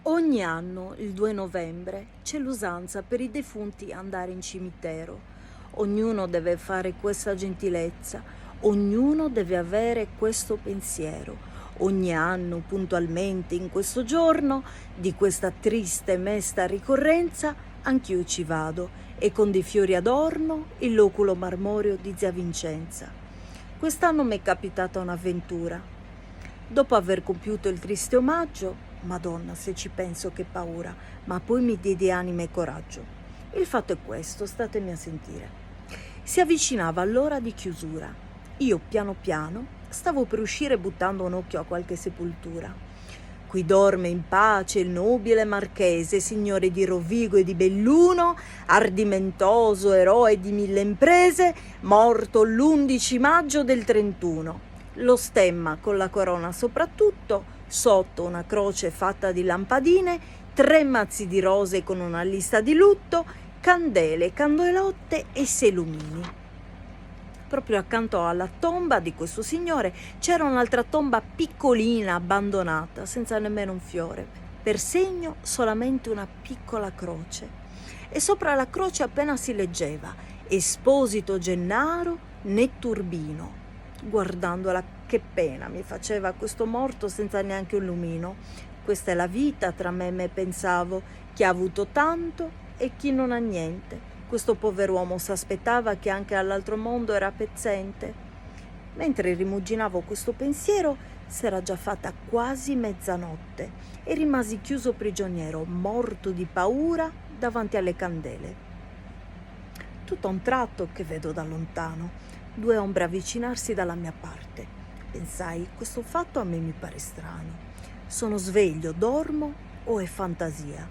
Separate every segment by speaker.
Speaker 1: Ogni anno, il 2 novembre, c'è l'usanza per i defunti andare in cimitero. Ognuno deve fare questa gentilezza, ognuno deve avere questo pensiero. Ogni anno, puntualmente in questo giorno, di questa triste e mesta ricorrenza, anch'io ci vado e con dei fiori adorno il loculo marmoreo di zia Vincenza. Quest'anno mi è capitata un'avventura. Dopo aver compiuto il triste omaggio, Madonna, se ci penso che paura, ma poi mi diede anima e coraggio. Il fatto è questo, statemi a sentire. Si avvicinava l'ora di chiusura. Io, piano piano, stavo per uscire buttando un occhio a qualche sepoltura. Qui dorme in pace il nobile marchese, signore di Rovigo e di Belluno, ardimentoso eroe di 1000 imprese, morto l'11 maggio del 31. Lo stemma con la corona soprattutto, sotto una croce fatta di lampadine, 3 mazzi di rose con una lista di lutto, candele, candelotte e 6 lumini. Proprio accanto alla tomba di questo signore c'era un'altra tomba piccolina, abbandonata, senza nemmeno un fiore, per segno solamente una piccola croce. E sopra la croce appena si leggeva Esposito Gennaro Netturbino. Guardandola, che pena mi faceva questo morto senza neanche un lumino. Questa è la vita tra me e me, pensavo, chi ha avuto tanto e chi non ha niente. Questo pover'uomo s'aspettava che anche all'altro mondo era pezzente. Mentre rimuginavo questo pensiero, s'era già fatta quasi mezzanotte e rimasi chiuso prigioniero, morto di paura davanti alle candele. Tutto a un tratto che vedo da lontano 2 ombre avvicinarsi dalla mia parte. Pensai, questo fatto a me mi pare strano. Sono sveglio, dormo o è fantasia?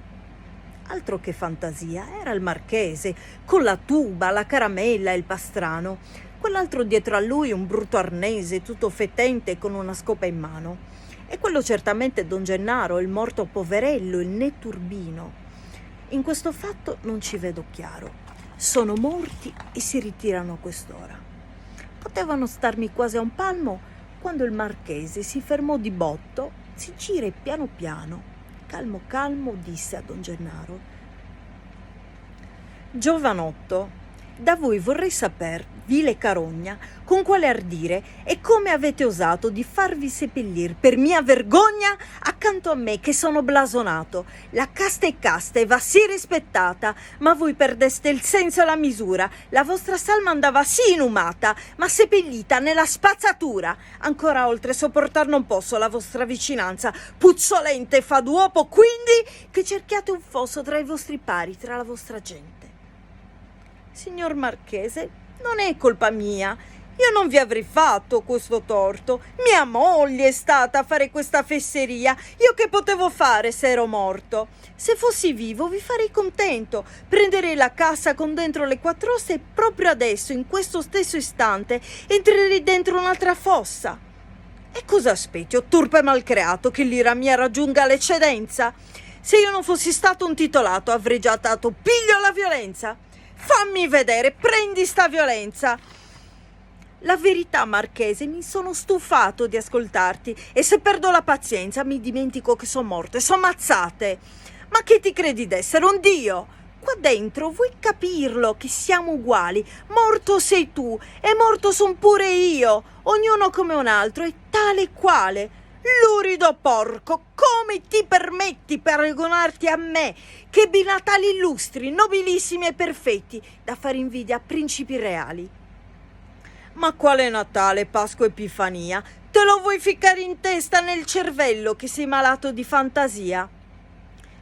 Speaker 1: Altro che fantasia, era il marchese, con la tuba, la caramella e il pastrano. Quell'altro dietro a lui un brutto arnese, tutto fetente con una scopa in mano. E quello certamente Don Gennaro, il morto poverello, il Netturbino. In questo fatto non ci vedo chiaro. Sono morti e si ritirano a quest'ora. Potevano starmi quasi a un palmo quando il marchese si fermò di botto, si gira e piano piano, calmo calmo, disse a Don Gennaro: giovanotto, da voi vorrei saper, vile carogna, con quale ardire e come avete osato di farvi seppellir per mia vergogna accanto a me che sono blasonato. La casta è casta e va sì rispettata, ma voi perdeste il senso e la misura. La vostra salma andava sì inumata, ma seppellita nella spazzatura. Ancora oltre sopportar non posso la vostra vicinanza, puzzolente fa d'uopo, quindi che cerchiate un fosso tra i vostri pari, tra la vostra gente. Signor Marchese, non è colpa mia. Io non vi avrei fatto questo torto. Mia moglie è stata a fare questa fesseria. Io che potevo fare se ero morto? Se fossi vivo vi farei contento. Prenderei la cassa con dentro le 4 ossa e proprio adesso, in questo stesso istante, entrerei dentro un'altra fossa. E cosa aspetti, o turpe malcreato, che l'ira mia raggiunga l'eccedenza? Se io non fossi stato un titolato, avrei già dato piglio alla violenza. Fammi vedere, prendi sta violenza. La verità, Marchese, mi sono stufato di ascoltarti e se perdo la pazienza mi dimentico che sono morte, sono mazzate. Ma che ti credi d'essere un dio? Qua dentro vuoi capirlo che siamo uguali? Morto sei tu e morto son pure io, ognuno come un altro e tale e quale. Lurido porco, come ti permetti paragonarti a me, che binatali illustri, nobilissimi e perfetti, da fare invidia a principi reali? Ma quale Natale, Pasqua, Epifania? Te lo vuoi ficcare in testa nel cervello che sei malato di fantasia?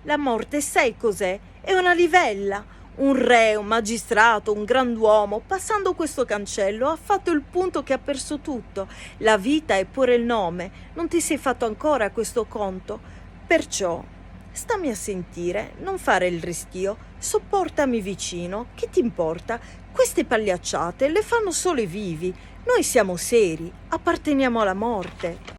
Speaker 1: La morte sai cos'è? È una livella. Un re, un magistrato, un grand'uomo, passando questo cancello, ha fatto il punto che ha perso tutto. La vita è pure il nome. Non ti sei fatto ancora questo conto? Perciò, stammi a sentire, non fare il restio, sopportami vicino, che ti importa? Queste pagliacciate le fanno solo i vivi. Noi siamo seri, apparteniamo alla morte.